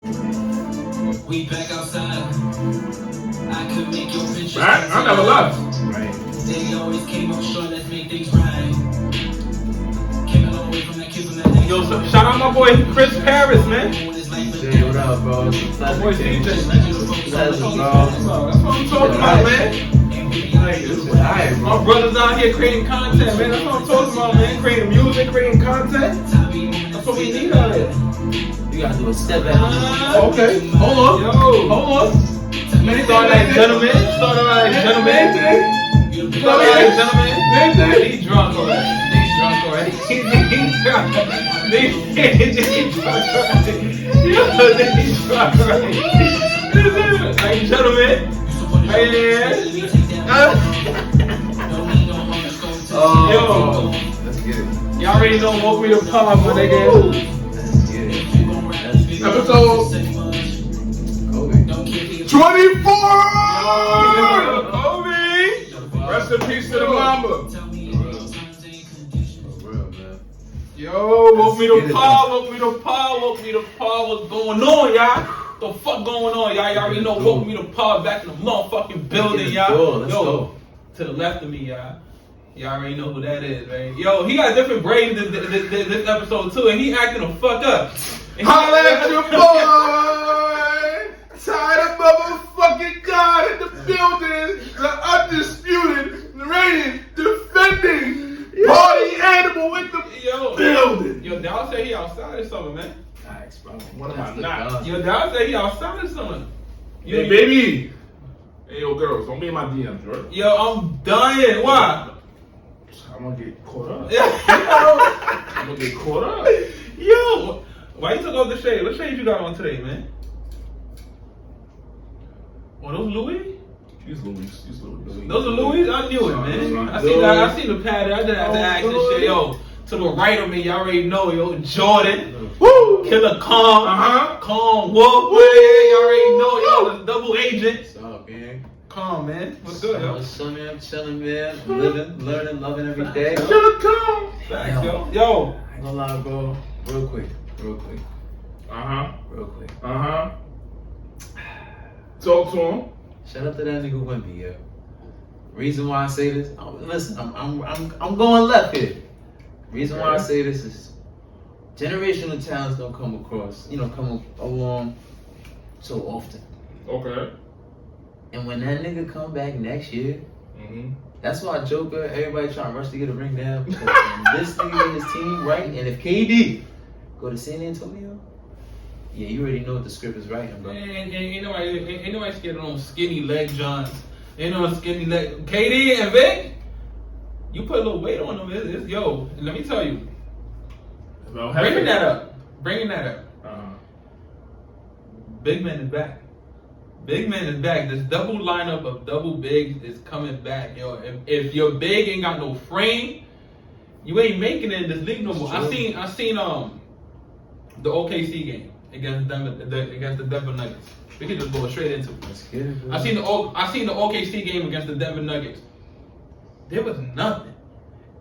We back outside. I could make your pictures. I never left. Right. They always came up short. Let's make things right. Came a long way from that kid from that next. Yo, shout out my boy Chris Harris, man. CJ, what up, bro? My boy CJ. That's what I'm talking about, man. Alright, bro. My brothers out here creating content, man. That's what I'm talking about, man. Creating music, creating content. That's what we need out here. You gotta do a step back. Okay, hold on. Yo, hold on. Start like gentlemen. He's drunk already. Like gentlemen. Yo, let's get it. Y'all already know what we the pop, my nigga. Let's get it. Episode 24! Kobe! Rest in peace to the mama. Yo, woke me to power, what's going on, y'all? The fuck going on, y'all? Y'all already know, woke me to power back in the motherfucking building, y'all. Let's Yo, go. to the left of me, y'all. Y'all already know who that is, man. Yo, he got different braids this episode too, and he acting the fuck up. Holla at your boy! Tired of motherfucking God in the building, the undisputed, reigning, defending, party animal in the building. Yo, Dow say he outside or something, man. Nice, bro. What am I not? Yo, Dow say he outside or something. Hey, baby. Hey, yo, girls, don't be in my DMs, right? Yo, I'm dying. Why? I'm gonna get caught up. Yeah. I'm gonna get caught up. Yo, why you took off the shade? What shade you got on today, man? Oh, those Louis? These Louis. Those are Louis? I knew it, man. I seen the pattern. I just had to ask this shit. Yo, to the right of me, y'all already know, yo, Jordan. Woo! Killer Kong. Kong Wolf. Y'all already know, y'all the double agent. What's up, gang? Kong, man. What's good, yo? Son, man, I'm chilling, man. Living, learning, loving every day. Killer Kong. Thanks, yo. I ain't gonna lie, bro. Real quick. Real quick. Talk to him. Shout out to that nigga Wimby, yo. Reason why I say this, listen, I'm going left here. Reason why I say this is generational talents don't come across, come along so often. Okay. And when that nigga come back next year, that's why Joker, everybody trying to rush to get a ring down. Because when this nigga and his team, right? And if KD go to San Antonio, yeah, you already know what the script is writing, bro. Man, ain't nobody scared of them skinny leg Johns. Ain't no skinny leg. KD and Vic, you put a little weight on them. Yo, let me tell you. Bringing that up. Big man is back. This double lineup of double bigs is coming back, yo. If your big ain't got no frame, you ain't making it in this league no more. I seen the OKC game against the Denver Nuggets. We can just go straight into it. Let's get it, bro. I seen the OKC game against the Denver Nuggets. There was nothing,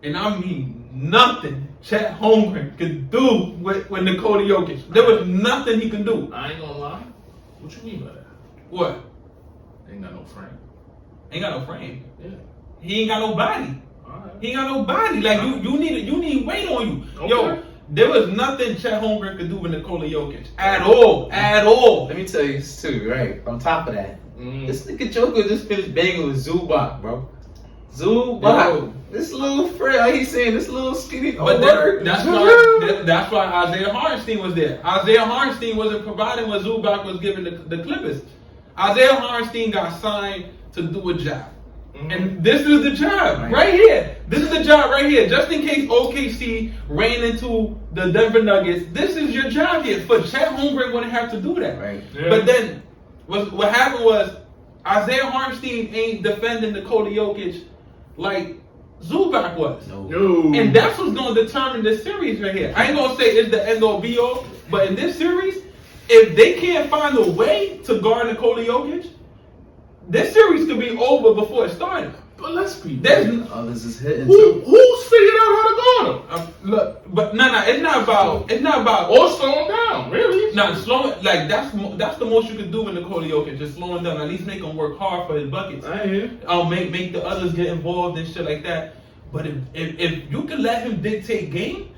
and I mean nothing, Chet Holmgren could do with Nikola Jokic. There was nothing he could do. I ain't gonna lie. What you mean by that? What? Ain't got no frame. Ain't got no frame. Yeah. He ain't got no body. Alright. He ain't got no body. Like you need weight on you. Okay. Yo, there was nothing Chet Holmgren could do with Nikola Jokic at all. Let me tell you this too, right? On top of that, Mm. this nigga Joker just finished banging with Zubac, bro. Zubac. This little friend, like he's saying, this little skinny. But that's why Isaiah Hartenstein was there. Isaiah Hartenstein wasn't providing what Zubac was giving the Clippers. Isaiah Hartenstein got signed to do a job. Mm-hmm. And this is the job right here. This is the job right here. Just in case OKC ran into the Denver Nuggets, this is your job here. For Chet Holmgren wouldn't have to do that. Right. Yeah. But then what happened was Isaiah Hartenstein ain't defending Nikola Jokic like Zubac was. No. And that's what's going to determine this series right here. I ain't going to say it's the end all be all, but in this series, if they can't find a way to guard Nikola Jokic, this series could be over before it started. But let's be There's real. Others is hitting Who's too. figured out how to guard him? look, but no, it's not about. Or slow him down, really. Not slowing, like that's the most you can do in Nikola Jokic, just slowing down. At least make him work hard for his buckets. I hear. Make the others get involved and shit like that. But if you can let him dictate game,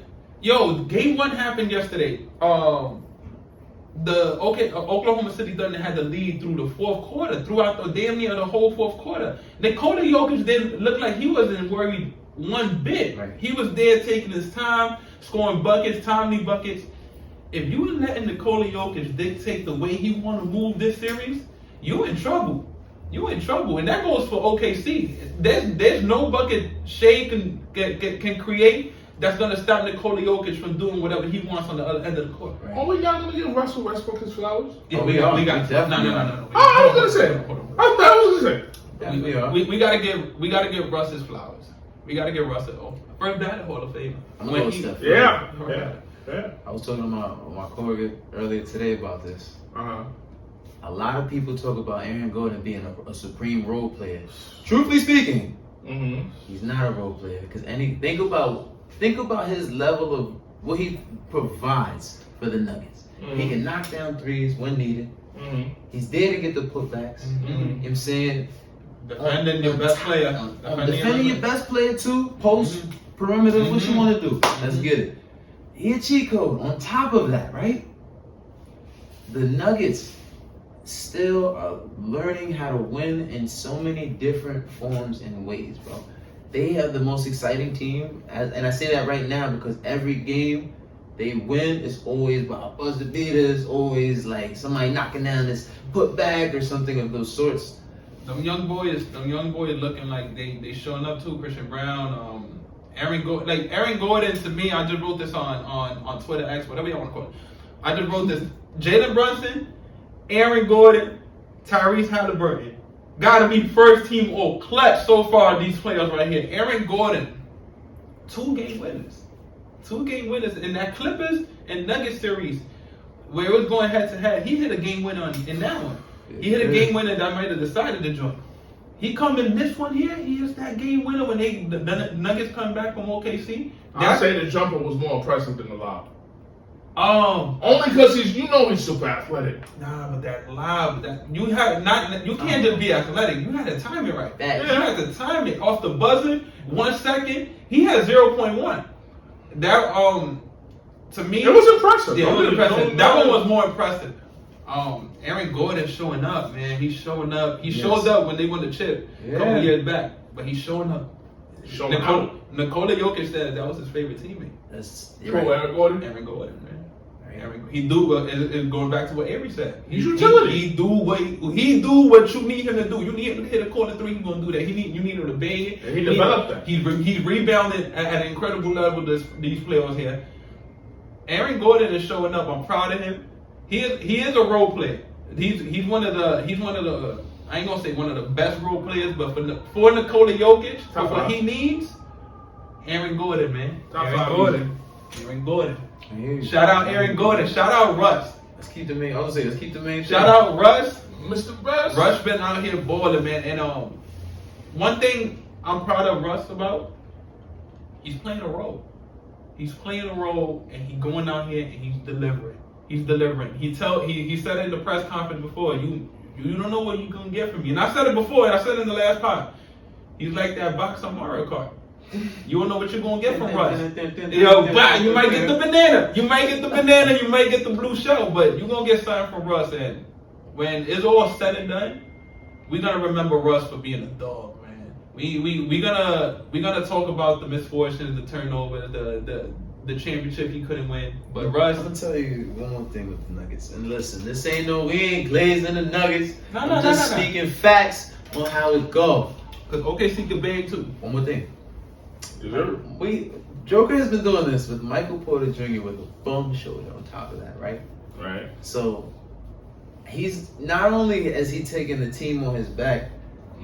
game 1 happened yesterday. Oklahoma City Thunder had the lead through the fourth quarter, throughout the damn near the whole fourth quarter. Nikola Jokic didn't look like he wasn't worried one bit. Right. He was there taking his time, scoring buckets, timely buckets. If you were letting Nikola Jokic dictate the way he want to move this series, you in trouble. You in trouble, and that goes for OKC. There's no bucket Shea can create that's gonna stop Nikola Jokic from doing whatever he wants on the other end of the court. Right. Are we not gonna give Russell Westbrook his flowers? Yeah, Oh, we we got. are. No. I was gonna say. Hold on. I was gonna say. Yeah, we are. We gotta give Russ his flowers. We gotta give Russ first ballot Hall of Fame. I'm gonna go step further. Yeah. I was talking to my coworker earlier today about this. Uh-huh. A lot of people talk about Aaron Gordon being a supreme role player. Truthfully speaking, Mm-hmm. he's not a role player because think about his level of what he provides for the Nuggets. Mhm. He can knock down threes when needed. Mm-hmm. He's there to get the putbacks. Mhm. You know what I'm saying? Defending your best player. Defending your best player too. Post, perimeter, what you Mhm. want to do. Let's get it. He a cheat code. On top of that, right? The Nuggets still are learning how to win in so many different forms and ways, bro. They have the most exciting team, and I say that right now because every game they win is always by a buzzer beaters, always like somebody knocking down this putback or something of those sorts. Them young boys looking like they showing up too. Christian Brown, Aaron Gordon. To me, I just wrote this on Twitter X, whatever you want to call it. I just wrote this: Jalen Brunson, Aaron Gordon, Tyrese Halliburton. Gotta be first team all clutch so far. These players right here. Aaron Gordon, 2 game winners. 2 game winners in that Clippers and Nuggets series where it was going head to head. He hit a game winner in that one. He hit a game winner that might have decided the joint. He come in this one here. He hits that game winner when the Nuggets come back from OKC. I say the jumper was more impressive than the lob. Only because he's super athletic. Nah, but that lob, you can't just be athletic. You had to time it right. That- You had to time it off the buzzer. 1 second. He had 0.1. That to me, It was impressive. Yeah, it was impressive. Don't- That one was more impressive. Aaron Gordon showing up, man. He's showing up. He showed up when they won the chip a couple Yeah. years back, but he's showing up. Showing out. Nikola Jokic said that was his favorite teammate. You're Pro right. Aaron Gordon. Aaron Gordon, man. Right. He do. It's going back to what Avery said. He's utility. He do what you need him to do. You need him to hit a corner 3. He's gonna do that. You need him to bang it. And he developed that. He's rebounded at an incredible level. These players here. Aaron Gordon is showing up. I'm proud of him. He is a role player. He's one of the I ain't gonna say one of the best role players, but for Nikola Jokic, for Top what five. he needs, Aaron Gordon, man. Top Aaron 5 Gordon. Aaron Gordon. I hear you. Shout out Aaron Gordon. Shout out Russ. Let's keep the main. Let's keep the main. Shout out Russ. Mr. Best. Russ been out here balling, man. And one thing I'm proud of Russ about, he's playing a role. He's playing a role, and he's going out here and he's delivering. He's delivering. He said it in the press conference before. You don't know what you're gonna get from me. And I said it before, and I said it in the last pod. He's like that box on Mario Kart. You don't know what you're gonna get from Russ. Yo, you might get the banana. You might get the banana. You might get the blue shell, but you're gonna get something from Russ. And when it's all said and done, we're gonna remember Russ for being a dog, man. We're gonna talk about the misfortunes, the turnover, the championship he couldn't win. But Russ, I'm gonna tell you one more thing with the Nuggets. And listen, we ain't glazing the Nuggets. I'm just speaking facts on how it go. because OKC could bang too. One more thing. Deserve. Joker has been doing this with Michael Porter Jr. with a bum shoulder on top of that, right? Right. So he's not only has he taken the team on his back,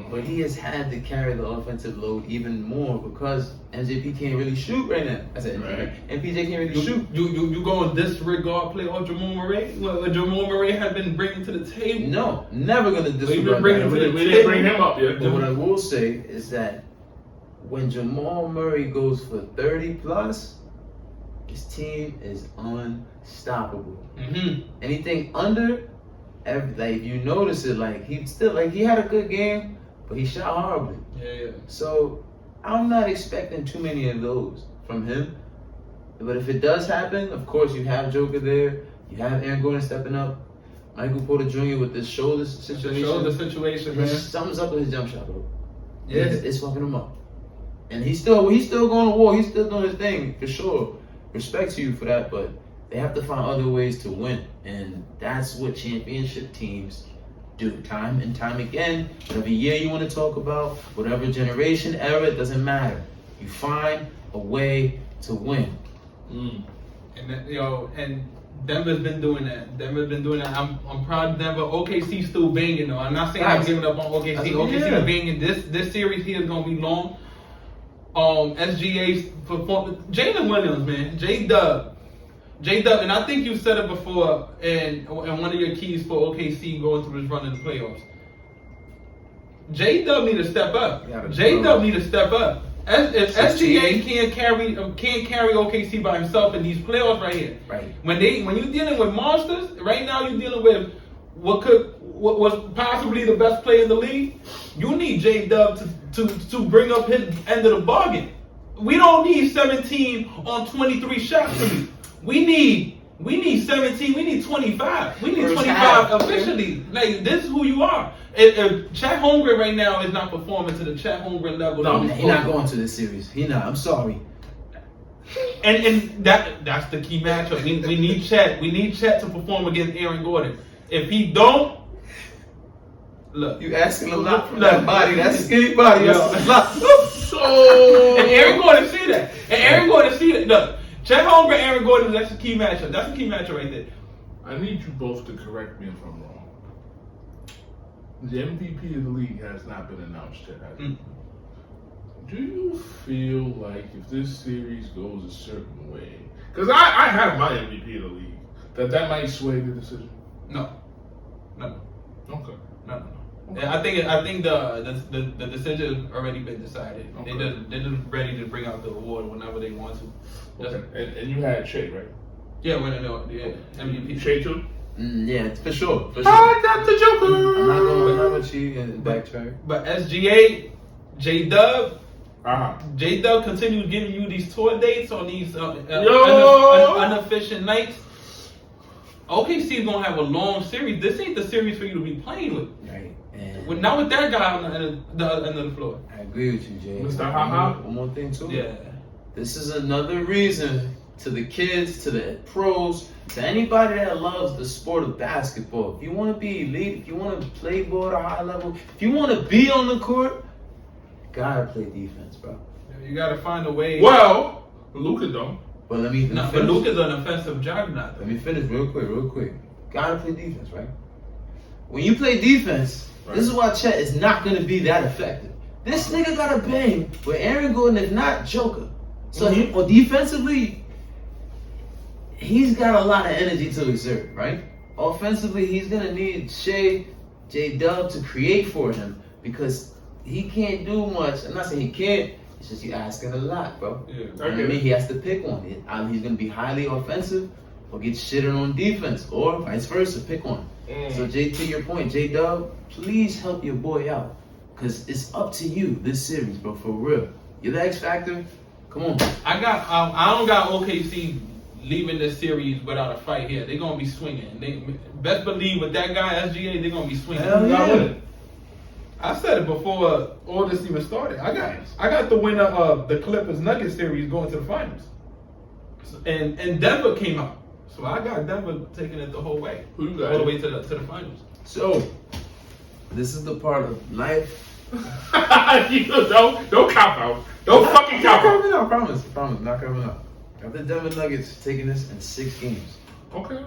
But he has had to carry the offensive load even more because MJP can't really shoot right now. I said MPJ can't really shoot. You going to disregard play on Jamal Murray? What Jamal Murray has been bringing to the table? No, never gonna disregard bringing that. him to the We didn't bring him up yet. But what I will say is that when Jamal Murray goes for 30 plus, his team is unstoppable. Mm-hmm. Anything under, like you notice it, like he had a good game, but he shot horribly. Yeah. So I'm not expecting too many of those from him. But if it does happen, of course you have Joker there, you have Aaron Gordon stepping up, Michael Porter Jr. with this shoulder situation. Shoulder situation, man. Something's up with his jump shot, bro. Yeah. It's fucking him up. And he's still going to war. He's still doing his thing for sure. Respect to you for that, but they have to find other ways to win, and that's what championship teams do time and time again. Whatever year you want to talk about, whatever generation, era, it doesn't matter. You find a way to win. And and Denver's been doing that. I'm proud of Denver. OKC still banging though. I'm not saying I'm giving up on OKC. OKC is banging. This series here is gonna be long. SGA's performance. Jalen Williams, man. J-Dub, and I think you said it before, and one of your keys for OKC going through this run in the playoffs. J-Dub need to step up. J-Dub need to step up. If SGA can't carry OKC by himself in these playoffs right here. Right. When you're dealing with monsters, right now you're dealing with what was possibly the best player in the league. You need J-Dub to bring up his end of the bargain. We don't need 17 on 23 shots from you. We need 17. We need 25. We need 25 officially. Like, this is who you are. If Chet Holmgren right now is not performing to the Chet Holmgren level, No, he's not going to this series. He not. I'm sorry. And that's the key matchup. We need Chet. We need Chet to perform against Aaron Gordon. If he don't, look, You asking a lot from that body. That's a skinny body. That's a lot. and Aaron Gordon see that. Look, Chet Holmgren, Aaron Gordon, that's the key matchup. That's the key matchup right there. I need you both to correct me if I'm wrong. The MVP of the league has not been announced yet, has it? Do you feel like if this series goes a certain way, because I have my MVP of the league, that might sway the decision? No. Okay. No. I think the decision already been decided. Okay. They're just ready to bring out the award whenever they want to. Okay. And you had Shea, right? Yeah, MVP. Shea too? Yeah, for sure. I got the Joker. I'm not going to with you and backtrack. But SGA, J-Dub, Uh-huh. J-Dub continues giving you these tour dates on these unefficient nights. OKC is gonna have a long series. This ain't the series for you to be playing with. Right. Not with that guy on the end of the floor. I agree with you, Jay. Mr. Haha. One more thing too. Yeah. This is another reason to the kids, to the pros, to anybody that loves the sport of basketball. If you want to be elite, if you want to play ball at a high level, if you want to be on the court, gotta play defense, bro. You gotta find a way. Well, Luka don't. But let me But finish. Luka's an offensive juggernaut. Let me finish real quick. Gotta play defense, right? When you play defense, this is why Chet is not gonna be that effective. This nigga gotta bang with Aaron Gordon, if not Joker. So defensively, he's got a lot of energy to exert, right? Offensively, he's gonna need Shea, J-Dub to create for him because he can't do much. I'm not saying he can't. It's just you asking a lot, bro. Yeah. You know what I mean? He has to pick one. He's going to be highly offensive or get shitted on defense, or vice versa, pick one. So, to your point, J-Dub, please help your boy out because it's up to you this series, bro, for real. You're the X Factor. Come on. I don't got OKC leaving this series without a fight here. They're going to be swinging. They best believe with that guy, SGA, they're going to be swinging. Hell yeah. I said it before all this even started. I got the winner of the Clippers Nuggets series going to the finals, and Denver came out, so I got Denver taking it the whole way, Who you got? all the way to the finals. So, this is the part of life. Don't cop out. Don't fucking cop out. I promise, not coming up. Got the Denver Nuggets taking this in 6 games. Okay.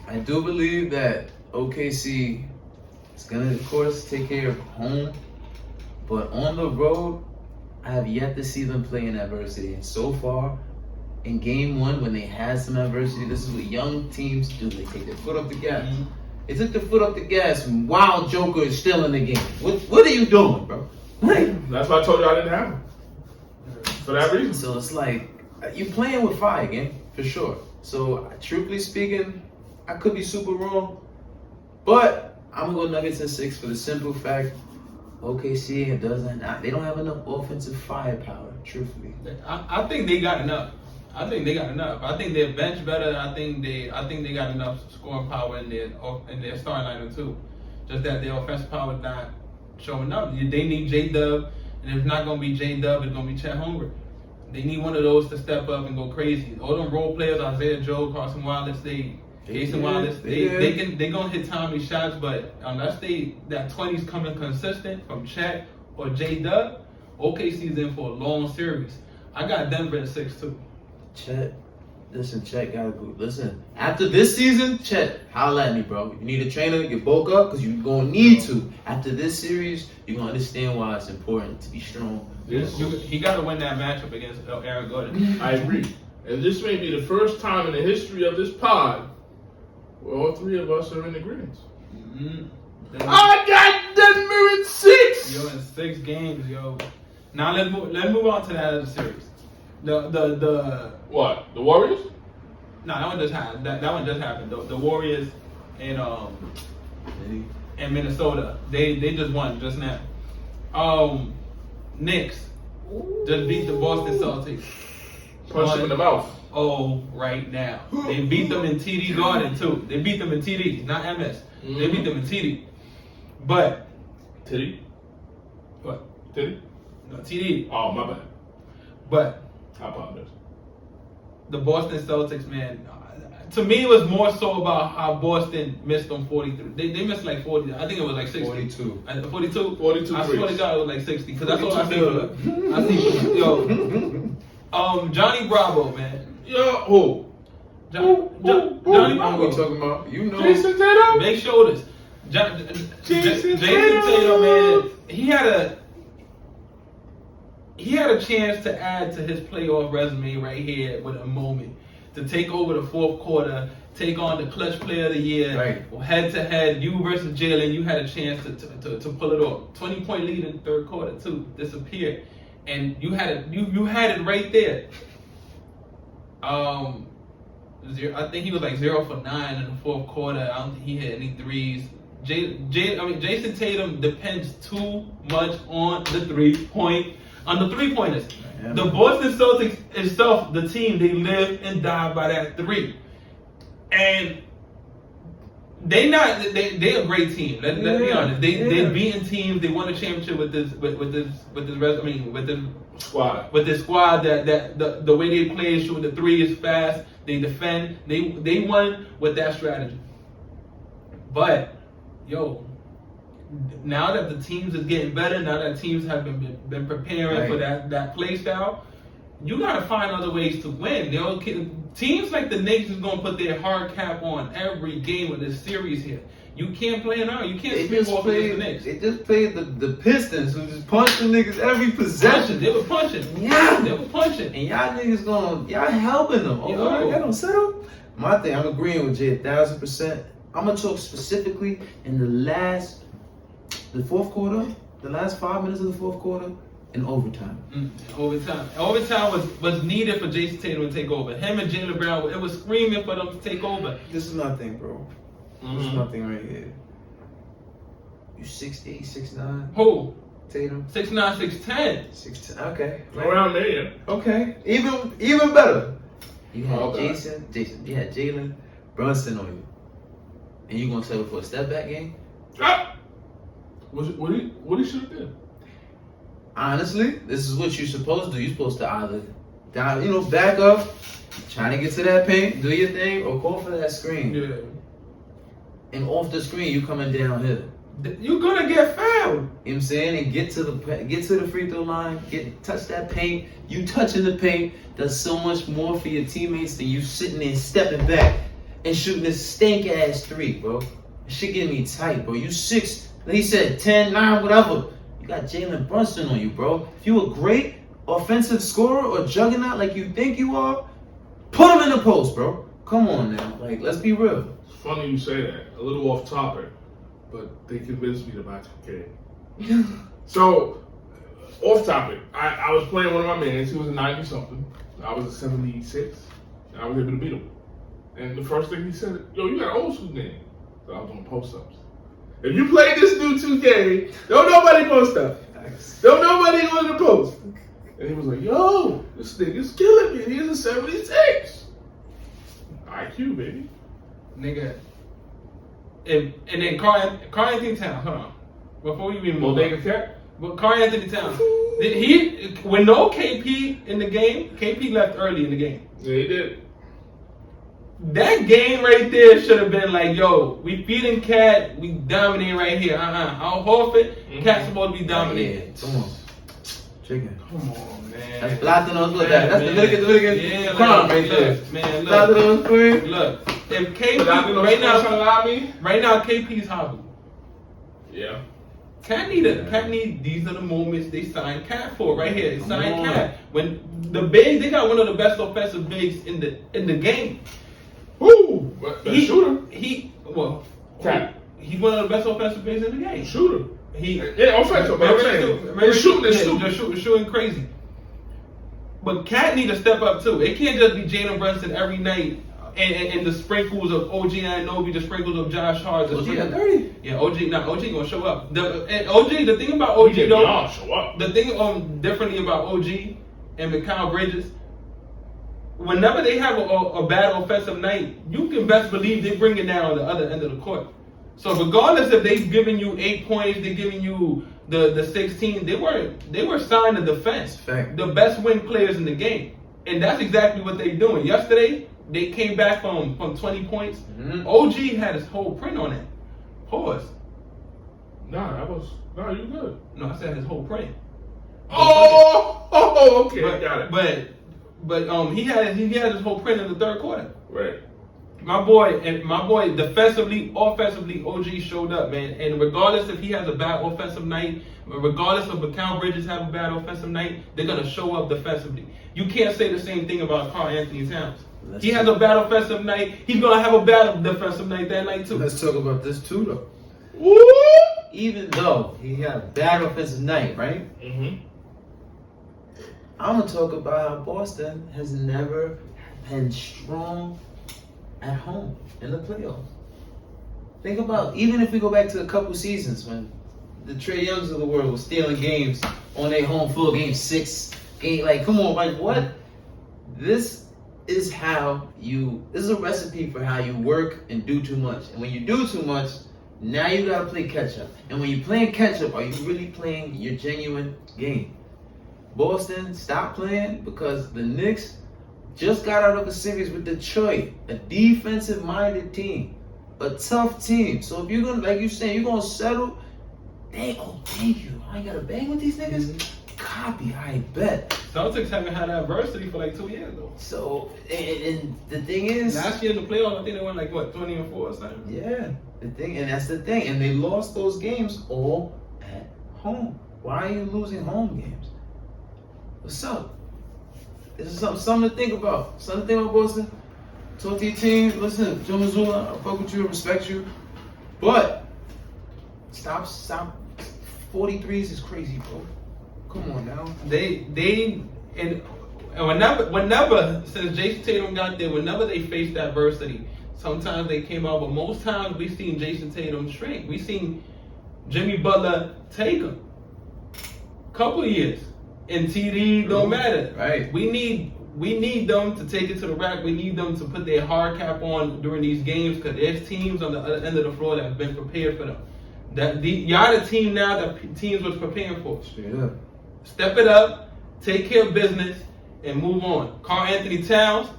I do believe that OKC is gonna, of course, take care of home But on the road, I have yet to see them play in adversity. And so far, in game one, when they had some adversity, this is what young teams do. They take their foot off the gas. Mm-hmm. They took their foot off the gas, and Wild Joker is still in the game. What are you doing, bro? Like, That's why I told you I didn't have him. For that reason. so it's like, you playing with fire, game, for sure. So, truthfully speaking, I could be super wrong. But I'm going to go Nuggets in 6 for the simple fact, OKC they don't have enough offensive firepower, truthfully. I think they got enough. I think their bench better. I think they got enough scoring power in their starting lineup too. Just that their offensive power is not showing up. They need J-Dub, and if it's not gonna be J-Dub, it's gonna be Chet Holmgren. They need one of those to step up and go crazy. All them role players, Isaiah Joe, Carson Wallace, Jason Wallace, they gonna hit timely shots, but unless that 20's coming consistent from Chet or J-Dub, OKC's in for a long series. I got Denver at 6 too. Chet gotta go. Listen, after this season, Chet, holla at me, bro. You need a trainer to get bulk up because you're gonna need to. After this series, you're gonna understand why it's important to be strong. He got to win that matchup against Aaron Gordon. I agree. And this may be the first time in the history of this pod where all three of us are in agreement. Mm-hmm. I got Denver in 6! Yo, in 6 games, yo. Now let's move on to that other series. The What? The Warriors? No, that one just happened. That one just happened. The Warriors and Minnesota. They just won just now. Knicks just beat the Boston Celtics. Punch them in the mouth. Right now. They beat them in TD Garden too. They beat them in TD, not MS. Mm-hmm. They beat them in TD. But Titty? what? Titty? No, TD. Oh, my bad. But I apologize. the Boston Celtics, man, to me it was more so about how Boston missed on 43. They missed like 40. I think it was like 60. 42. 42? 42 I swear to God it was like 60. Because that's all I see. 42. I see, Johnny Bravo, man. Yo, who? Johnny What Bravo. are we talking about? You know. Jason Tatum? Big shoulders. Jason Tatum, man, he had a chance to add to his playoff resume right here with a moment to take over the fourth quarter, take on the clutch player of the year, Right. Head to head. You versus Jalen, you had a chance to pull it off. 20-point lead in the third quarter too, disappeared, and you had it right there. I think he was like 0 for 9 in the fourth quarter. I don't think he hit any threes. Jason Tatum depends too much on the 3-pointers. Yeah. The Boston Celtics itself, the team, they live and die by that 3. And they're a great team. Let's be honest. They've beaten teams. They won a championship with this Squad. With this squad that the way they play, shooting the 3 is fast. They defend. They won with that strategy. But now that the teams is getting better, now that teams have been preparing for that play style, you gotta find other ways to win. Teams like the Knicks is gonna put their hard cap on every game of this series here. You can't play it out. You can't sweep off against the Knicks. They just played the Pistons, who just punched the niggas every possession. They were punching. Yeah. They were punching. And y'all niggas y'all helping them. Yo. I got them set up. My thing, I'm agreeing with Jay 1,000%. I'm gonna talk specifically in the fourth quarter, the last 5 minutes of the fourth quarter, and overtime. Overtime was needed for Jason Tatum to take over. Him and Jaylen Brown, it was screaming for them to take over. This is my thing, bro. This is my thing right here. You 6'8", 6'9", Who? Tatum. 6'9", 6'10". 6'10". Okay. Around there, yeah. Okay. Even better. You had Okay. Jason. You had Jalen Brunson on you, and you gonna settle for a step back game? Ah! What he should have done? Honestly, this is what you're supposed to do. You're supposed to either back up, trying to get to that paint, do your thing, or call for that screen. Yeah. And off the screen, you coming downhill. You're gonna get fouled. You know what I'm saying? And get to the free throw line, touch that paint. You touching the paint does so much more for your teammates than you sitting there stepping back and shooting this stank ass 3, bro. Shit getting me tight, bro. You 6, he said 10, 9, whatever. You got Jalen Brunson on you, bro. If you a great offensive scorer or juggernaut like you think you are, put him in the post, bro. Come on now. Like, let's be real. It's funny you say that. A little off topic, but they convinced me to buy 2K. So, off topic. I was playing one of my mans. He was a 90 something. I was a 76. And I was able to beat him. And the first thing he said, yo, you got an old school game. So I was doing post ups. If you play this new 2K, don't nobody post up. Don't nobody go in the post. And he was like, yo, this nigga's killing me. He's a 76. IQ, baby. Nigga. And then Carl Anthony Towns, hold on. Before you even move Bodega on. Cat? But Carl Anthony Towns, when no KP in the game, KP left early in the game. Yeah, he did. That game right there should have been like, yo, we feeding Cat, we dominating right here. Al Horford, Cat's supposed to be dominating. Yeah, come on. Chicken. Come on, man. That's Latinos, look at that. That's the Dominican crime right there. Man, look. Latinos, queen. Look, if KP, right now KP's hobby. Yeah. Cat need these are the moments they signed Cat for right here. They signed Cat. When the bigs, they got one of the best offensive bigs in the game. Woo! Shooter. Cat. He's one of the best offensive bigs in the game. Shooter. Offensive. They're shooting crazy. But Cat need to step up too. It can't just be Jalen Brunson every night and the sprinkles of OG Anunoby, the sprinkles of Josh Hart. OG at 30. Yeah, OG gonna show up. The thing about OG though, show up. the thing differently about OG and Mikal Bridges, whenever they have a bad offensive night, you can best believe they bring it down on the other end of the court. So regardless if they've given you 8 points, they're giving you the 16, they were signed to defense. Fact. The best wing players in the game. And that's exactly what they're doing. Yesterday, they came back from 20 points. Mm-hmm. OG had his whole print on it. Pause. No, you good. No, I said his whole print. Okay, got it. But he had his whole print in the third quarter. Right. My boy, defensively, offensively, OG showed up, man. And regardless if he has a bad offensive night, regardless if Mikal Bridges have a bad offensive night, they're gonna show up defensively. You can't say the same thing about Carl Anthony Towns. He has a bad offensive night. He's gonna have a bad defensive night that night too. Let's talk about this too, though. Woo! Even though he had a bad offensive night, right? Mm-hmm. I'm gonna talk about how Boston has never been strong at home in the playoffs. Think about, even if we go back to a couple seasons when the Trae Youngs of the world were stealing games on their home floor, game 6, like, come on, like, what? This is a recipe for how you work and do too much. And when you do too much, now you gotta play catch up. And when you're playing catch up, are you really playing your genuine game? Boston, stop playing, because the Knicks just got out of a series with Detroit, a defensive-minded team, a tough team. So if you're gonna, like you saying, you're gonna settle, thank you. I ain't gotta bang with these niggas. Mm-hmm. Copy, I bet. Celtics haven't had adversity for like 2 years though. So and the thing is, last year in the playoffs, I think they went like 20-4 or something. Yeah, that's the thing, and they lost those games all at home. Why are you losing home games? What's up? This is something to think about. Something to think about, Boston. Talk to your team. Listen, Joe Mazzulla, I fuck with you, I respect you. But stop. 43s is crazy, bro. Come on now. Whenever since Jason Tatum got there, whenever they faced adversity, sometimes they came out, but most times we've seen Jason Tatum shrink. We've seen Jimmy Butler take him. Couple of years. And TD don't matter. Right. We need them to take it to the rack. We need them to put their hard cap on during these games, because there's teams on the other end of the floor that have been prepared for them. Y'all the team now that teams was preparing for. Yeah. Step it up, take care of business, and move on. Carl Anthony Towns,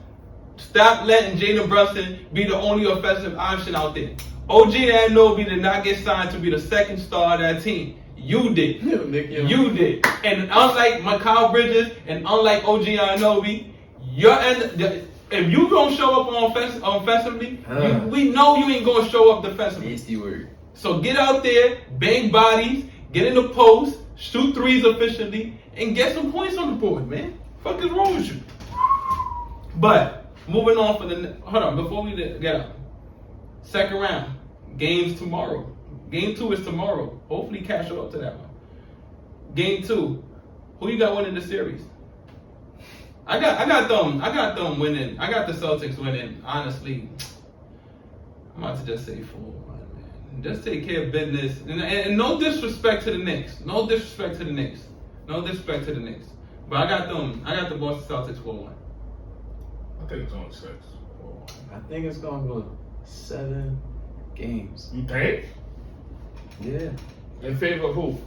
stop letting Jalen Brunson be the only offensive option out there. OG Anunoby did not get signed to be the second star of that team. You did. You did. And unlike Mikal Bridges and unlike OG Anunoby, if you gonna show up offensively, we know you ain't gonna show up defensively. Nasty word. So get out there, bang bodies, get in the post, shoot threes efficiently, and get some points on the board, man. Fuck is wrong with you? But moving on for the before we get up, second round games tomorrow. Game 2 is tomorrow. Hopefully, catch up to that one. Game 2, who you got winning the series? I got them winning. I got the Celtics winning. Honestly, I'm about to just say 4-1, man. Just take care of business, and no disrespect to the Knicks. No disrespect to the Knicks. But I got the Boston Celtics 4-1. I think it's only 6. I think it's gonna go 7 games. You think? Yeah. In favor of who?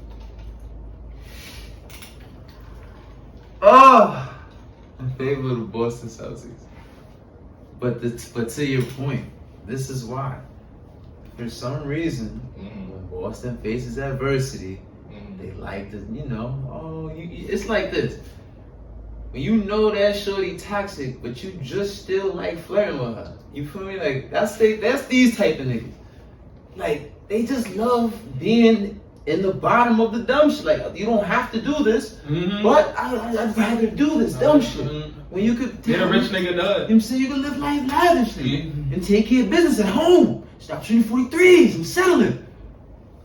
Oh, in favor of the Boston Celtics. But to your point, this is why. For some reason, when Boston faces adversity, they like to, it's like this. When you know that shorty toxic, but you just still like flirting with her. You feel me? Like that's these type of niggas. Like they just love being in the bottom of the dumb shit. Like you don't have to do this, but I'd rather do this dumb shit. When you could get a rich nigga done. You know what I'm saying? You can live life lavishly and take care of business at home. Stop shooting 43s and settling.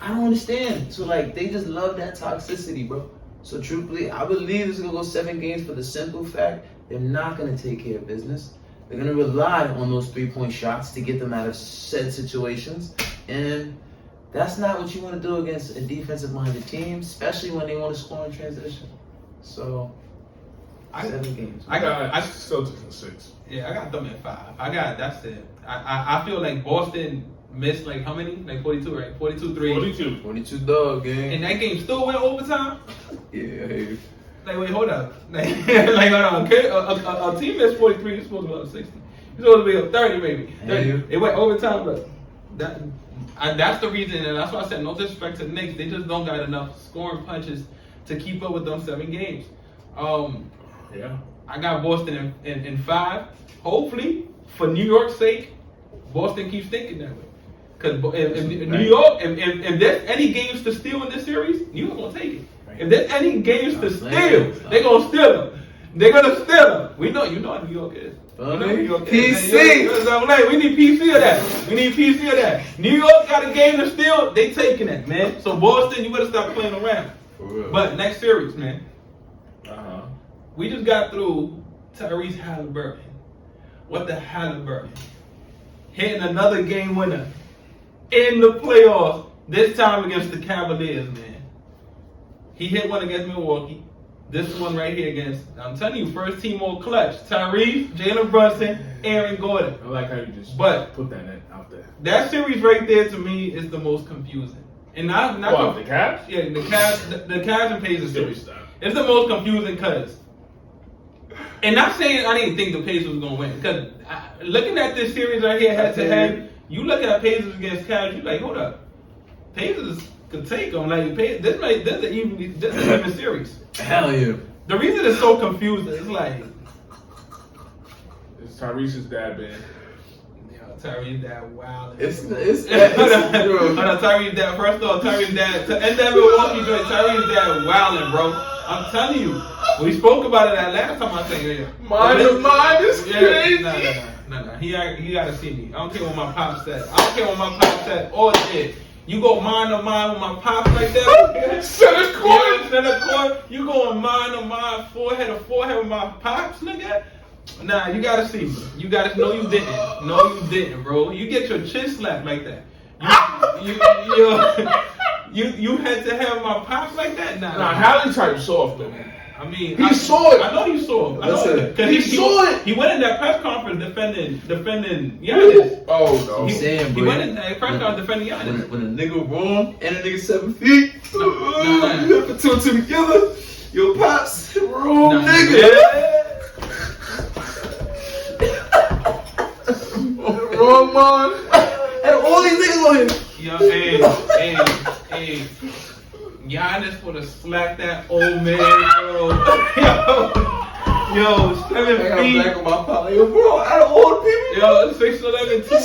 I don't understand. So like they just love that toxicity, bro. So truthfully, I believe it's gonna go 7 games for the simple fact they're not gonna take care of business. They're gonna rely on those 3-point shots to get them out of said situations, and that's not what you want to do against a defensive-minded team, especially when they want to score in transition. So, 7 games. I Celtics in 6. Yeah, I got them at 5. That's it. I feel like Boston missed like how many? Like 42, right? 42-3. 42 dog game. And that game still went overtime? Yeah. Like, wait, hold up. Like hold on. Okay, a team that's 43 is supposed to be up 60. It's supposed to be up 30, maybe. 30. It went overtime, but that's the reason, and that's why I said no disrespect to the Knicks. They just don't got enough scoring punches to keep up with them 7 games. Yeah. I got Boston in 5. Hopefully, for New York's sake, Boston keeps thinking that way. Because if New York, if there's any games to steal in this series, New York gonna take it. If there's any games to steal, they're gonna steal them. They're gonna steal them. We know, you know what New York is. New York PC. We need PC of that. New York got a game to steal, they taking it, man. So Boston, you better stop playing around. For real. But next series, man. Uh-huh. We just got through Tyrese Halliburton. What the Halliburton? Hitting another game winner in the playoffs, this time against the Cavaliers, man. He hit one against Milwaukee. This one right here against, I'm telling you, first team all clutch. Tyrese, Jalen Brunson, Aaron Gordon. I like how you just put that out there. That series right there to me is the most confusing. And not the Cavs? Yeah, the Cavs and Pacers series. It's the most confusing because, and not saying I didn't think the Pacers was gonna win, because looking at this series right here head to head, you look at Pacers against Cavs, you like, hold up, Pacers could take them. Like this is an even series. Hell yeah. The reason it's so confusing is like, it's Tyrese's dad, man. Tyrese dad, wow. It's Tyrese dad. First off, Tyrese dad. And that Milwaukee joint, Tyrese dad, wildin', bro. I'm telling you, we spoke about it that last time I said, yeah. Mine is crazy. No. He gotta see me. I don't care what my pop said. Or shit. You go mind to mind with my pop like that. Center court. You going mind to mind, forehead to forehead with my pops, nigga. Nah, you gotta see me. You gotta know you didn't. No, you didn't, bro. You get your chin slapped like that. You had to have my pops like that? Nah, Hallie type soft though. I mean, he saw it. I know he saw it. Listen, he saw it. He went in that press conference defending Giannis. Oh no. He went in that press conference defending Giannis. When a nigga wrong and a nigga 7 feet, Nah. you put 2 and 2 together. Yo, pops, wrong nigga. Yeah. Wrong man. And all these niggas on him. Yo, hey. Giannis would have slapped that old man, bro. Yo, 7 feet. I got back on my pop. Yo, bro, out of all the people. Yo, 6'11" too.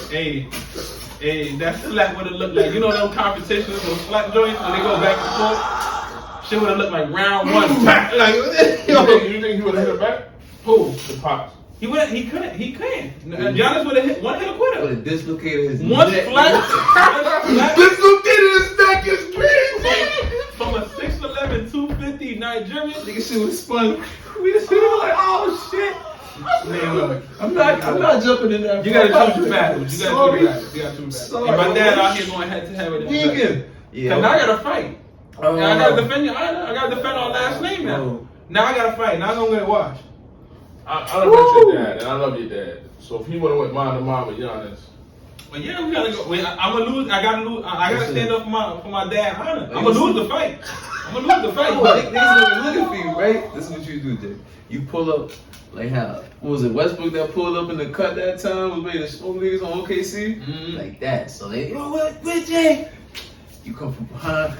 Hey, Hey, that slap would have looked like, you know those competitions, those slap joints when they go back and forth? Shit would have looked like round one. Like, You think he would have hit him back? who? The Pops. He couldn't. Giannis would have hit one hit a quitter. Would have dislocated his One neck. flat. Dislocated his neck is crazy. From a 6'11", 250 Nigerian. Nigga shit was spun. We just hit him like, oh shit. Man, I'm not jumping in there. you gotta choose your battles. You gotta choose your battles. Sorry. And my dad out here going head to head with him. Vegan. Cause now I gotta fight. Now I gotta defend your honor. I gotta defend our last name now. Now I gotta fight. Now I'm gonna get washed. I don't met your dad, and I love your dad. So if he would have went mom to mom with Giannis. But yeah, we gotta go. I'm gonna lose. I gotta lose. I gotta stand up for my dad honor. I'm gonna lose the fight. Oh, niggas gonna be looking for you, right? This is what you do, Jay. You pull up, like how, what was it, Westbrook that pulled up in the cut that time, was ready to smoke niggas on OKC? Like that. So they, yo, where Jay? You come from behind,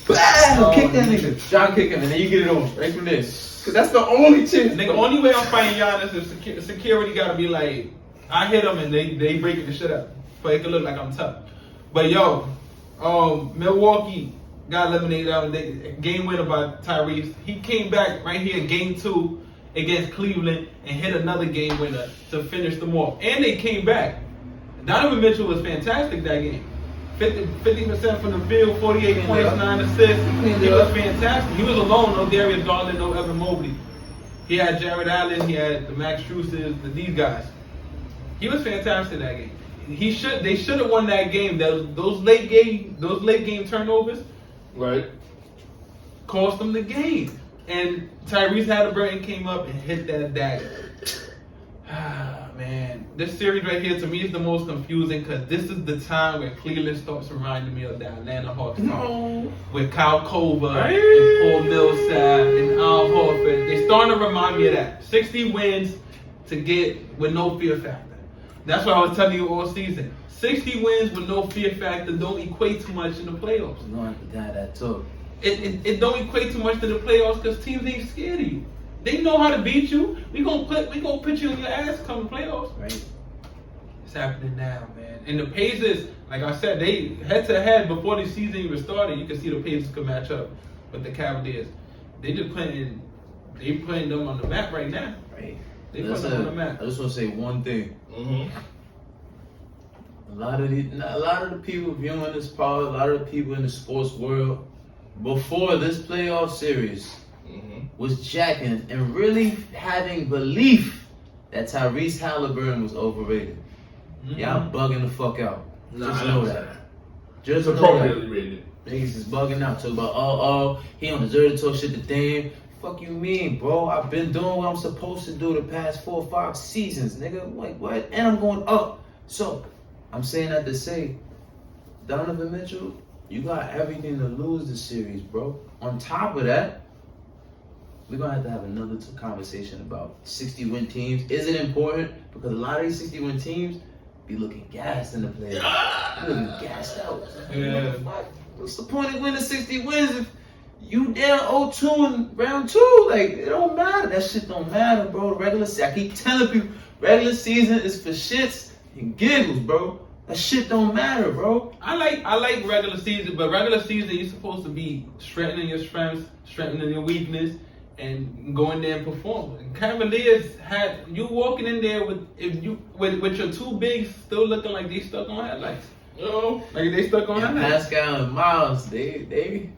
bam, kick that nigga. John kick him, and then you get it on, right from there. Cause that's the only chance. Nigga, only way I'm fighting Giannis is security gotta be like, I hit them and they breaking the shit up. But it can look like I'm tough. But yo, Milwaukee got eliminated out of the game winner by Tyrese. He came back right here in game 2 against Cleveland and hit another game winner to finish them off. And they came back. Donovan Mitchell was fantastic that game. 50% from the field, 48 points, 9 assists. He was fantastic. He was alone, no Darius Garland, no Evan Mobley. He had Jared Allen, he had the Max Struses, these guys. He was fantastic that game. They should have won that game. Those late game turnovers, Right. cost them the game. And Tyrese Halliburton came up and hit that dagger. Man, this series right here to me is the most confusing because this is the time where Cleveland starts reminding me of the Atlanta Hawks. With Kyle Korver and Paul Millsap and Al Horford. They starting to remind me of that. 60 wins to get with no fear factor. That's what I was telling you all season. 60 wins with no fear factor don't equate too much in the playoffs. You don't have to die that talk. It don't equate too much to the playoffs because teams ain't scared of you. They know how to beat you. We gonna put you on your ass come the playoffs. Right. It's happening now, man. And the Pacers, like I said, they head to head before the season even started. You can see the Pacers could match up with the Cavaliers. They putting them on the map right now. Right. They putting them on the map. I just want to say one thing. Mm-hmm. A lot of the people viewing this pod, a lot of the people in the sports world, before this playoff series, was jacking and really having belief that Tyrese Halliburton was overrated. Y'all bugging the fuck out. Just know that. Just know that. Appropriately rated. Niggas is bugging out. Talk about, he don't deserve to talk shit to Dame. Fuck you mean, bro? I've been doing what I'm supposed to do the past 4 or 5 seasons, nigga. Like, what? And I'm going up. So, I'm saying that to say, Donovan Mitchell, you got everything to lose the series, bro. On top of that, we're going to have another conversation about 60-win teams. Is it important? Because a lot of these 60-win teams be looking gassed in the playoffs. Be looking gassed out. Yeah. What's the point of winning 60 wins if you down 0-2 in round 2? Like, it don't matter. That shit don't matter, bro. Regular season, I keep telling people, regular season is for shits and giggles, bro. That shit don't matter, bro. I like regular season, but regular season you're supposed to be strengthening your strengths, strengthening your weakness, and go in there and perform. And Cavaliers had you walking in there with your 2 bigs still looking like they stuck on headlights. Like they stuck on headlights. Pascal and Miles, they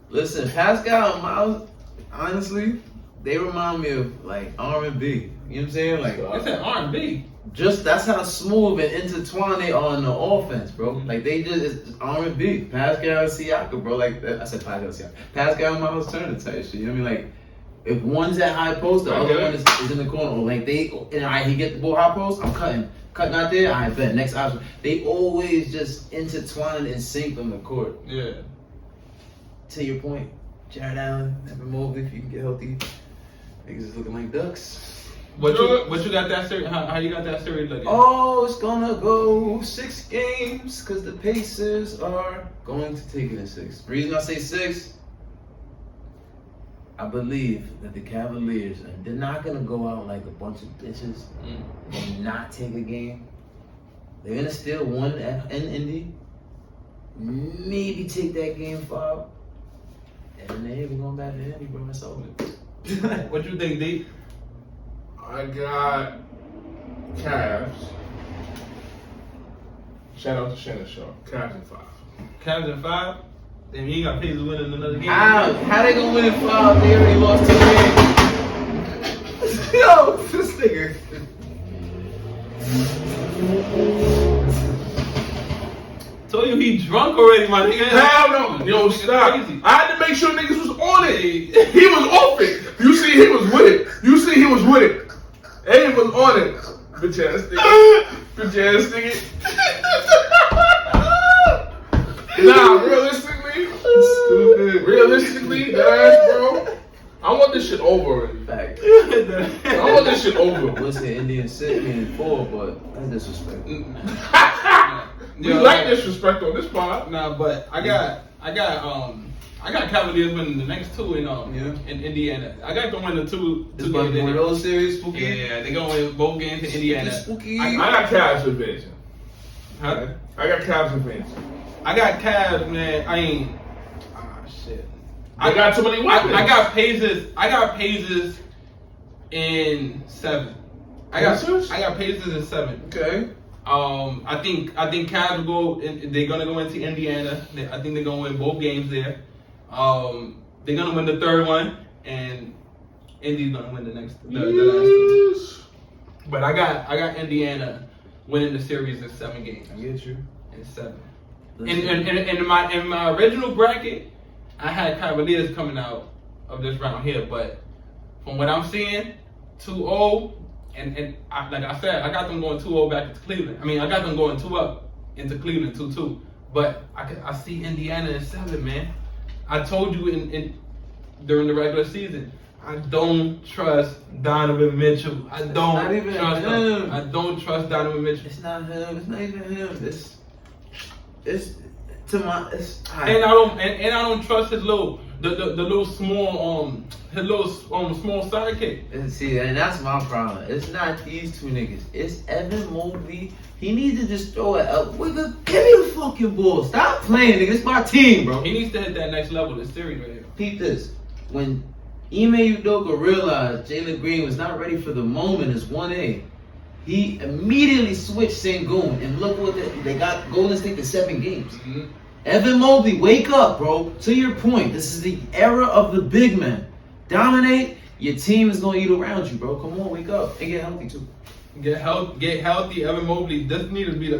listen. Pascal and Miles, honestly, they remind me of like R&B. You know what I'm saying? Like It's an R&B. Just that's how smooth and intertwined they are on the offense, bro. Like they just it's R&B. Pascal and Siakam, bro. Like I said, Pascal and Siakam. Pascal and Miles Turner type shit. You know what I mean? Like if one's at high post, the other one is in the corner. Or like he get the ball high post, I'm cutting out there. I bet next option. They always just intertwined and synced on the court. Yeah. To your point, Jared Allen, Evan Mobley, if you can get healthy, niggas is looking like ducks. What you got that series? How you got that series looking? Oh, it's gonna go 6 games because the Pacers are going to take it in 6. The reason I say 6, I believe that the Cavaliers, and they're not gonna go out like a bunch of bitches and not take a game. They're gonna steal one in Indy. Maybe take that game 5. And then they ain't even going back to Indy, bro. That's over. What you think, D? I got Cavs. Shout out to Shannon Shaw. Cavs in 5. Cavs in 5? Damn, you ain't got Pacers winning another game. How they gonna win in 5? They already lost 2 games. Yo, this nigga. Told you he drunk already, my nigga. Hell no. Yo, stop. Crazy. I had to make sure niggas was on it. He was off it. You see, he was with it. You see, he was with it. And he was on it. Bitch ass nigga. Bitch ass nigga. Nah, realistically, that bro. I want this shit over. Fact. I want this shit over. What's the Indian City in 4, but that's disrespectful. We like disrespect on this pod. Nah, but I got Cavaliers winning the next 2 in Indiana. I got them winning the 2 This about games. one of those series, spooky. Yeah, they gonna win both games in Indiana. Spooky. I got Cavs advancing. Huh? I got Cavs advancing. I got Cavs, man. I ain't. Shit. I got too many weapons. I got Pacers in 7. I got Pacers in 7. Okay. I think Cavs will go. They're gonna go into Indiana. I think they're gonna win both games there. They're gonna win the 3rd one, and Indy's gonna win the last 2. But I got Indiana winning the series in 7 games. I get you. In 7. In my original bracket, I had Cavaliers coming out of this round here, but from what I'm seeing, 2-0, and like I said, I got them going 2-0 back to Cleveland. I mean, I got them going 2-up into Cleveland 2-2. But I see Indiana in 7, man. I told you in during the regular season, I don't trust Donovan Mitchell. I don't trust him. I don't trust Donovan Mitchell. It's not him. It's not even him. It's to my. It's, and I don't trust his little small small sidekick. And see, and that's my problem. It's not these 2 niggas. It's Evan Mobley. He needs to just throw it up. Give me the fucking ball. Stop playing, nigga. It's my team, bro. He needs to hit that next level. This series right here. Peep this. When Ime Udoka realized Jalen Green was not ready for the moment as 1A, he immediately switched Sengun, and look what they got Golden State to 7 games. Mm-hmm. Evan Mobley, wake up, bro. To your point, this is the era of the big man. Dominate, your team is going to eat around you, bro. Come on, wake up. And get healthy, too. Get healthy, Evan Mobley. This needs to be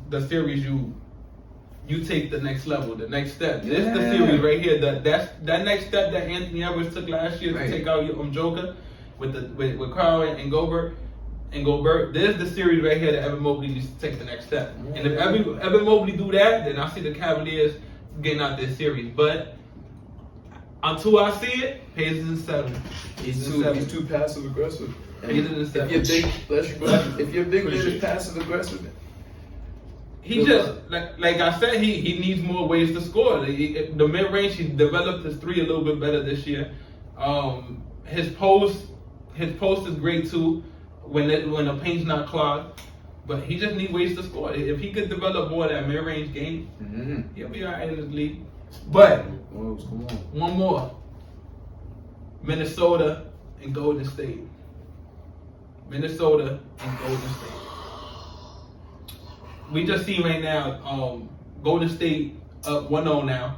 the series you take the next level, the next step. This is the series right here. That next step that Anthony Edwards took last year to take out Joker with Carl and Gobert. This is the series right here that Evan Mobley needs to take the next step. And if Evan Mobley do that, then I see the Cavaliers getting out this series. But until I see it, Pacers in 7. He's too passive aggressive. Pacers in 7. If your big man is passive aggressive, he just like I said, he needs more ways to score. The mid range, he developed his 3 a little bit better this year. His post is great too when the paint's not clogged. But he just needs ways to score. If he could develop more of that mid range game, he'll be alright in this league. But one more: Minnesota and Golden State. Minnesota and Golden State. We just see right now, Golden State up 1-0 now.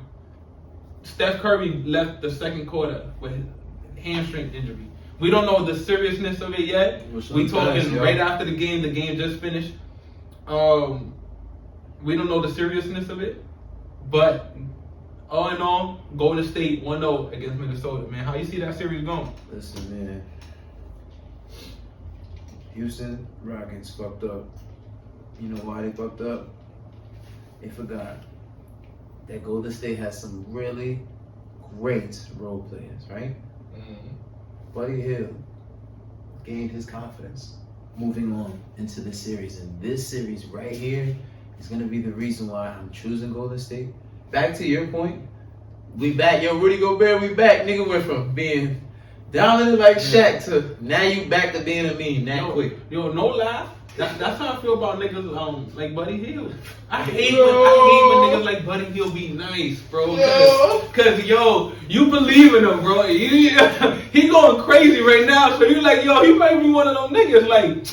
Steph Curry left the second quarter with hamstring injury. We don't know the seriousness of it yet. We talking right after the game. The game just finished. We don't know the seriousness of it, but all in all, Golden State 1-0 against Minnesota. Man, how you see that series going? Listen, man. Houston Rockets fucked up. You know why they fucked up? They forgot that Golden State has some really great role players, right? Buddy Hield gained his confidence moving on into the series. And this series right here is going to be the reason why I'm choosing Golden State. Back to your point, we back. Yo, Rudy Gobert, we back. Nigga went from being dominant like Shaq to now you back to being a meme that quick. Yo, no lie. That's how I feel about niggas like Buddy Hield. I hate when niggas like Buddy Hield be nice, bro. Cause yo, you believe in him, bro. He going crazy right now, so you like, yo, he might be one of them niggas. Like,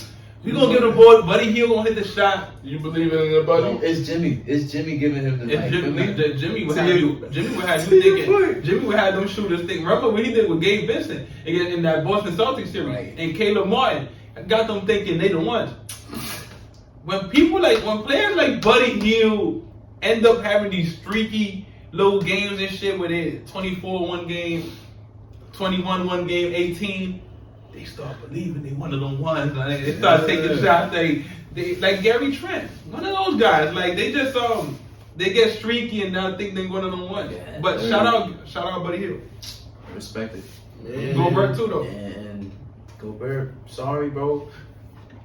we gonna give the ball. Buddy Hield gonna hit the shot. You believe in the Buddy? It's Jimmy. It's Jimmy giving him the light. Jimmy would have you thinking. Jimmy would have them shooters think. Remember what he did with Gabe Vincent in that Boston Celtics series, Right. and Caleb Martin got them thinking they the ones. When players like Buddy Hield end up having these streaky little games and shit where they 24 one game, 21 one game, 18, they start believing they one of them ones. Like, they start taking shots. They like Gary Trent, one of those guys. Like they just they get streaky and now think they one of them ones. Yeah, but shout out Buddy Hield. Respect it. Gobert too though. And Gobert, sorry, bro.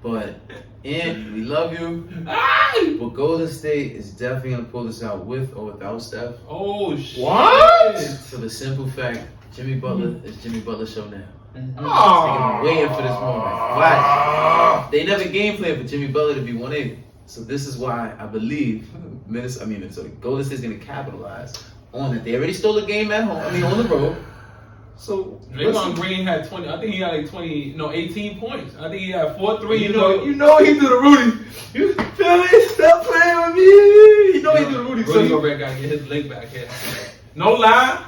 But we love you. But Golden State is definitely gonna pull this out with or without Steph. Oh shit! What? For the simple fact, Jimmy Butler is Jimmy Butler's show now. Oh. They've been waiting for this moment. But they never game planned for Jimmy Butler to be 180. So this is why I believe Golden State's gonna capitalize on it. They already stole a game at home. On the road. So Draymond Green had 20. I think he had like 18 points. I think he had 4 threes. You know he do the Rudy. You feel me? Stop playing with me. You know he do the Rudy. Rudy Gobert gotta get his leg back here. No lie.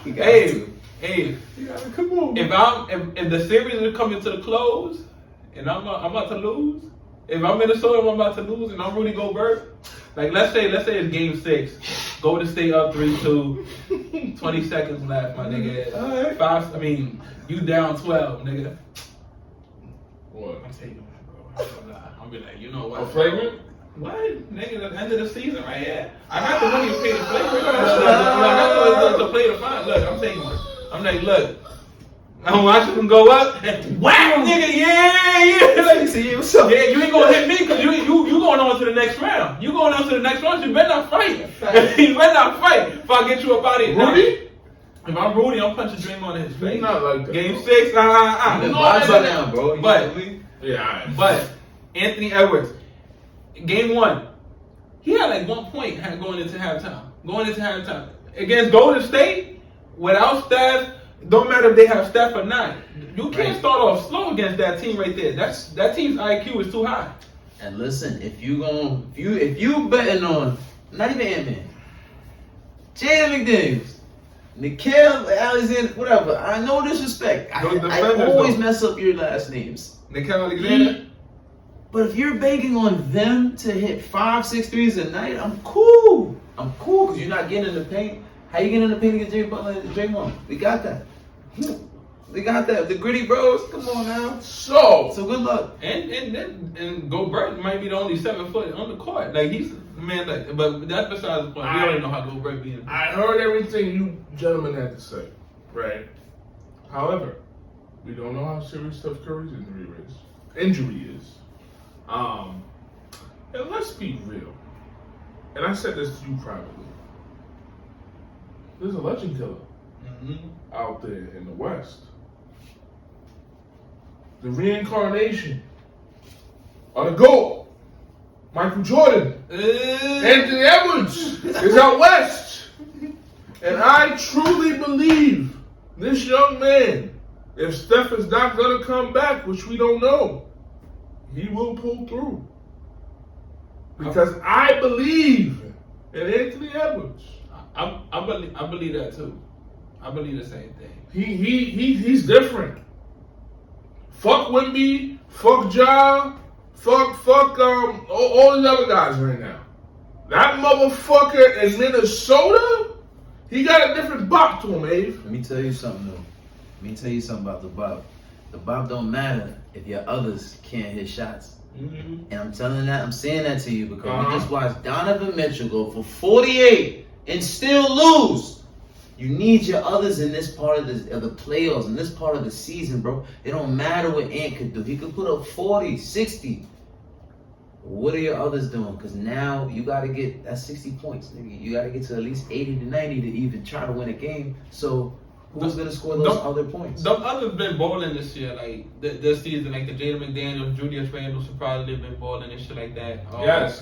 Hey. Come on. If the series is coming to the close and I'm about to lose, if I'm Minnesota and I'm about to lose and I'm Rudy Gobert, like let's say it's game 6, Golden State up 3-2, 20 seconds left, my nigga. Alright. You down 12, nigga. What? I'm taking it, bro. I'll be like, you know what? A flagrant? What? Nigga, the end of the season right here. I got the money to pay the flagrant. I got to play the fine. Look, I'm taking it. I'm like, look. I'm watching them go up. Whack, nigga, yeah. Like, See, what's up? yeah, you ain't gonna hit me because you going on to the next round. You going on to the next round. You better not fight. You better not fight if I get you up out of here. Rudy? If I'm Rudy, I'm punching Draymond in his face. He's not like that. Game bro. 6, The vibes are down, bro. You But- feel me? Yeah. But Anthony Edwards, game 1, he had like 1 point going into halftime. Against Golden State, without Steph, don't matter if they have Steph or not. You can't start off slow against that team right there. That team's IQ is too high. And listen, if you betting on not even Ant-Man, Jaden McDaniels, Nickeil Alexander, whatever. I know disrespect. I always mess up your last names. Nickeil Alexander. But if you're banking on them to hit 5-6 threes a night, I'm cool. Because you're not getting in the paint. How you getting in the paint against Jay Butler and Draymond? We got that. The gritty bros. Come on now. So good luck. And Gobert might be the only 7 foot on the court. Like he's man. Like, but that's besides the point. We already know how Gobert be. I heard everything you gentlemen had to say, right? However, we don't know how serious Steph Curry's injury is. And let's be real. And I said this to you privately. There's a legend killer out there in the West. The reincarnation of the GOAT, Michael Jordan, Anthony Edwards is out West. And I truly believe this young man, if Steph is not going to come back, which we don't know, he will pull through. Because I believe in Anthony Edwards. I believe that too. I believe the same thing. He's different. Fuck Wemby, fuck Ja, fuck all the other guys right now. That motherfucker in Minnesota, he got a different bop to him, Abe. Let me tell you something though. Let me tell you something about the bop. The bop don't matter if your others can't hit shots. And I'm saying that to you because we just watched Donovan Mitchell go for 48 and still lose. You need your others in this part of the playoffs, in this part of the season, bro. It don't matter what Ant could do. He could put up 40, 60. What are your others doing? Because now you got to get, that's 60 points. Nigga. You got to get to at least 80 to 90 to even try to win a game. So Who's gonna score those other points? The others been balling this year, like this season, like the Jaden McDaniels, Julius Randle, surprisingly been balling and shit like that. Yes.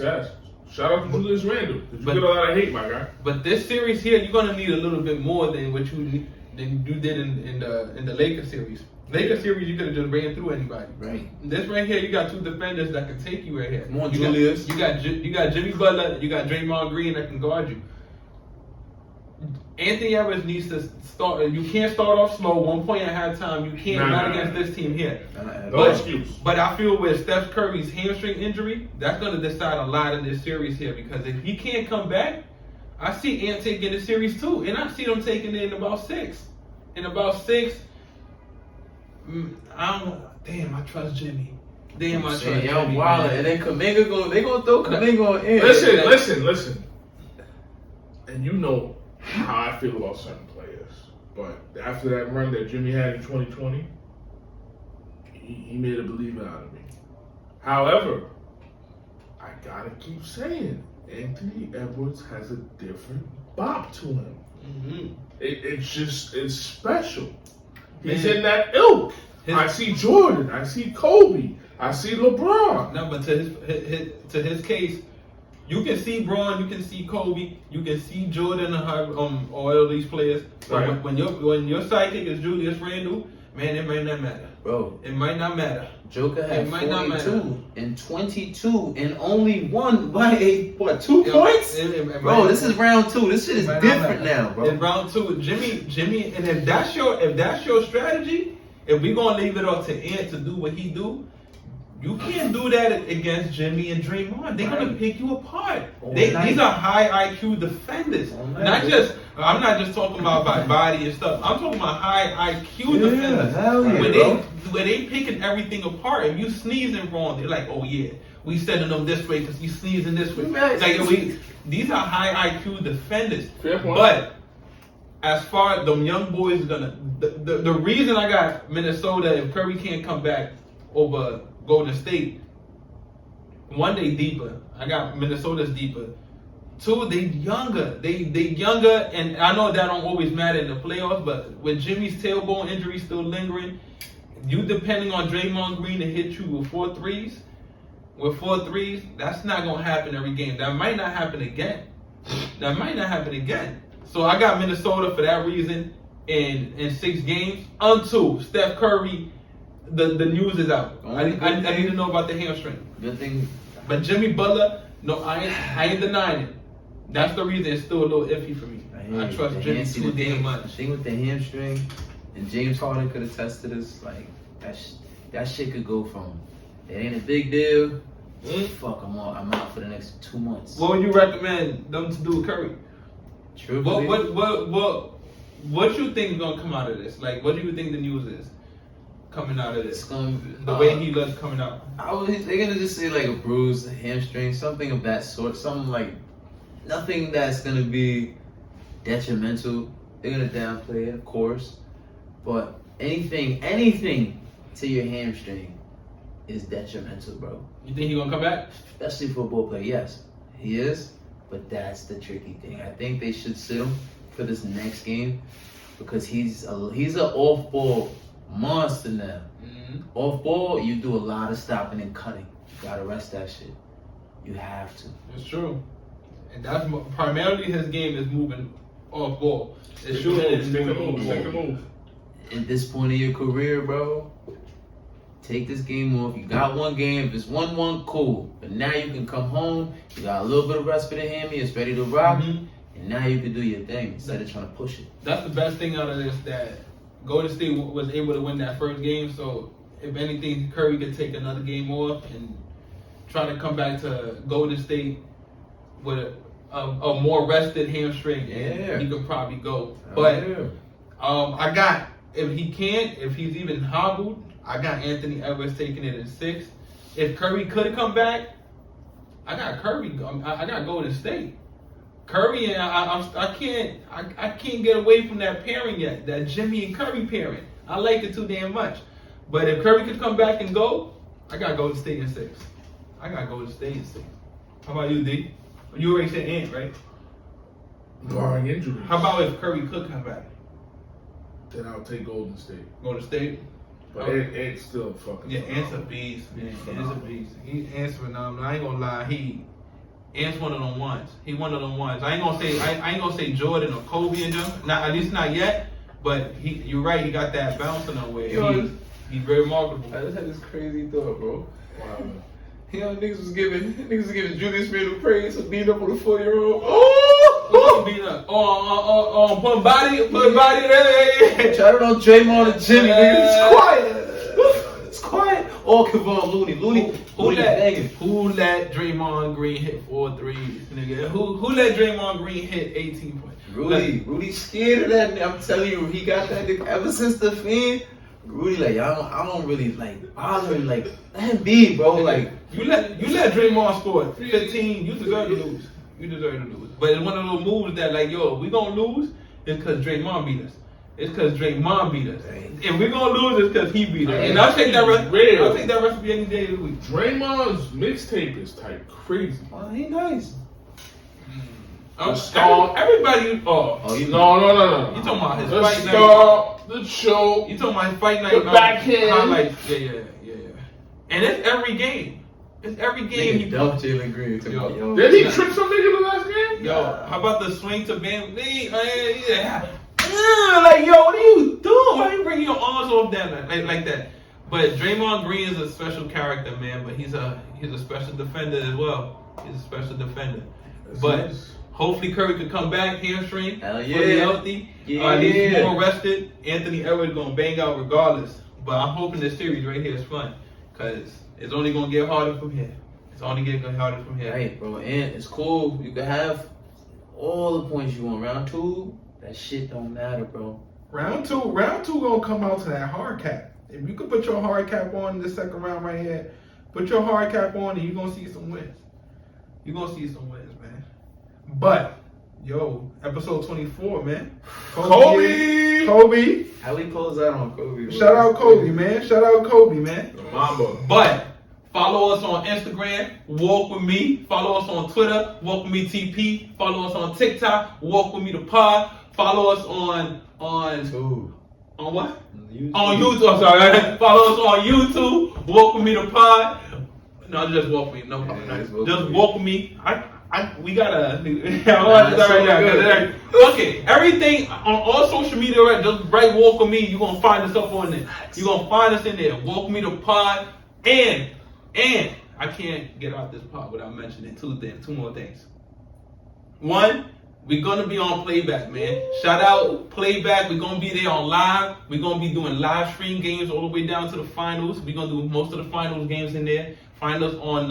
Shout out to Julius Randle. You get a lot of hate, my guy. But this series here, you're gonna need a little bit more than what you did in the Lakers series. Lakers series, you could have just ran through anybody. Right. This right here, you got two defenders that can take you right here. Come on, you Julius. You got Jimmy Butler. You got Draymond Green that can guard you. Anthony Edwards needs to start. You can't start off slow. 1 point at halftime. You can't not against this team here. No excuse. But I feel with Steph Curry's hamstring injury, that's going to decide a lot in this series here because if he can't come back, I see Ant taking the series too, and I see them taking it in about 6. I trust Jimmy. Damn, I trust Jimmy. Y'all wild, and then Kuminga they gonna throw Kuminga in. Listen. And you know how I feel about certain players, but after that run that Jimmy had in 2020, he made a believer out of me. However, I gotta keep saying, Anthony Edwards has a different bop to him. Mm-hmm. It's special. He's in that ilk. I see Jordan. I see Kobe. I see LeBron. No, but to his case, you can see Braun, you can see Kobe, you can see Jordan, all of these players. But Right. when your sidekick is Julius Randle, man, it might not matter. Bro, It might not matter. Joker had It might not 42 and 22 and only won by 2 points? Bro, this is round 2. This shit is different now, bro. In round 2, Jimmy, and if that's your strategy, if we gonna leave it up to Ant to do what he do, you can't do that against Jimmy and Draymond. They're gonna pick you apart. These are high IQ defenders. I'm not just talking about by body and stuff. I'm talking about high IQ defenders. Hell yeah, Where they picking everything apart. If you sneezing wrong, they're like, oh yeah, we sending them this way because you sneezing this way. These are high IQ defenders. Fair point. But as far as them young boys the reason I got Minnesota if Curry can't come back over Golden State, 1, they deeper. I got Minnesota's deeper. 2, they younger. They younger, and I know that don't always matter in the playoffs, but with Jimmy's tailbone injury still lingering, you depending on Draymond Green to hit you with 4 threes, that's not gonna happen every game. That might not happen again. So I got Minnesota for that reason in 6 games until Steph Curry. The news is out. I need to know about the hamstring. Good thing. But Jimmy Butler, no, I ain't denying it. That's the reason it's still a little iffy for me. I trust Jimmy too damn much. The thing with the hamstring, and James Harden could attest to this, like that shit could go from it ain't a big deal. Fuck, I'm out for the next 2 months. What would you recommend them to do with Curry? True. What you think is gonna come out of this? Like, what do you think the news is coming out of this? The way he looks coming out. They're gonna just say like a bruise, a hamstring, something of that sort. Something like nothing that's gonna be detrimental. They're gonna downplay it, of course, but anything to your hamstring is detrimental, bro. You think he's gonna come back? Especially for a ball player, yes, he is. But that's the tricky thing. I think they should sit him for this next game because he's an off-ball monster now. Mm-hmm. Off ball, you do a lot of stopping and cutting. You gotta rest that shit. You have to. It's true. And that's primarily his game is moving off ball. It's shooting and moving off ball. At this point in your career, bro, take this game off. You got 1 game. If it's 1-1, cool. But now you can come home. You got a little bit of respite in him. It's ready to rock. Mm-hmm. And now you can do your thing instead of trying to push it. That's the best thing out of this, that Golden State was able to win that first game. So if anything, Curry could take another game off and try to come back to Golden State with a more rested hamstring, and he could probably go. But I got, if he's even hobbled, I got Anthony Edwards taking it in 6. If Curry could come back, I got Curry. I got Golden State. Curry and I can't get away from that pairing yet. That Jimmy and Curry pairing. I like it too damn much. But if Curry could come back and go, I got Golden State in 6. How about you, D? You already said Ant, right? Barring injury. How about if Curry could come back? Then I'll take Golden State. Golden State. But Ed's still fucking. Yeah, Ant's a beast, man. Ant's a beast. Ant's phenomenal. I ain't gonna lie. Ant's one of them ones. He one of them ones. I ain't gonna say Jordan or Kobe and them. Not at least not yet. But you're right. He got that bounce in a way. He's very remarkable. I just had this crazy thought, bro. Wow. You know, niggas was giving Julius Randle praise for beating up on a 4-year-old. Oh, beat up. Put body. Hey. Shout out on Draymond and Jimmy, nigga. It's quiet. It's quiet. Or Kevon Looney. Who let Draymond Green hit 4 threes, nigga? Who let Draymond Green hit 18 points? Rudy scared of that. I'm telling you, he got that nigga ever since the Fiend. Rudy, like, I don't really like bother him. Like, let him be, bro. Like, you let Draymond score 15. You deserve to lose. But it's one of those moves that, like, yo, we gonna lose. It's because Draymond beat us. If we're gonna lose, it's because he beat us. And I'll take that recipe any day of the week. Draymond's mixtape is type crazy. oh, he nice. Everybody. No. You talking about his fight night? The show. You talking about his fight night? The backhand. Highlights. Yeah. And it's every game. He dumped Jalen Green. Did he trick some nigga in the last game? Yo, how about the swing to Bam? Like, yo, what are you doing? Why are you bringing your arms off that like that? But Draymond Green is a special character, man. But he's a special defender as well. But hopefully Curry could come back, hamstring, fully healthy. At least more rested. Anthony Edwards gonna bang out regardless. But I'm hoping this series right here is fun, cause it's only gonna get harder from here. Right, bro. And it's cool. You can have all the points you want. Round 2, that shit don't matter, bro. Round two gonna come out to that hard cap. If you could put your hard cap on in the second round right here, put your hard cap on and you're gonna see some wins. Man. But, yo, episode 24, man. Kobe. How we close out on Kobe? Shout out Kobe, man. The Mamba. But follow us on Instagram, Walk With Me. Follow us on Twitter, Walk With Me TP. Follow us on TikTok, Walk With Me the Pod. Follow us on what? YouTube. On YouTube. I'm sorry. Follow us on YouTube, Walk With Me the Pod. No, just Walk With Me. No problem. Just Walk With Me. We gotta. Okay, everything on all social media, right? Just write Walk With Me. You're gonna find us up on there. You're gonna find us in there. Walk With Me the Pod. And I can't get out this pod without mentioning two more things. One, we're gonna be on Playback, man. Shout out Playback. We're gonna be there on live. We're gonna be doing live stream games all the way down to the finals. We're gonna do most of the finals games in there. Find us on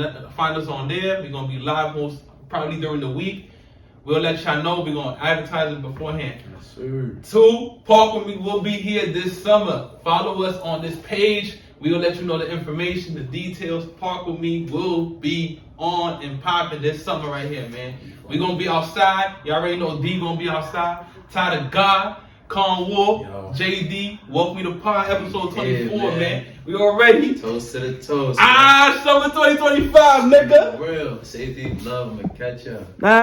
there. We're gonna be live most probably during the week. We'll let y'all know. We're gonna advertise it beforehand. Yes, sir. 2, Park With Me will be here this summer. Follow us on this page. We'll let you know the information, the details. Park With Me will be on and popping this summer right here, man. We're gonna be outside. You already know D gonna be outside. Ty the God, Con Wolf, JD, Walk Me the Pod, episode 24, man. We already. Toast to the toast. Summer 2025, nigga. For real. Safety, love, and catch up.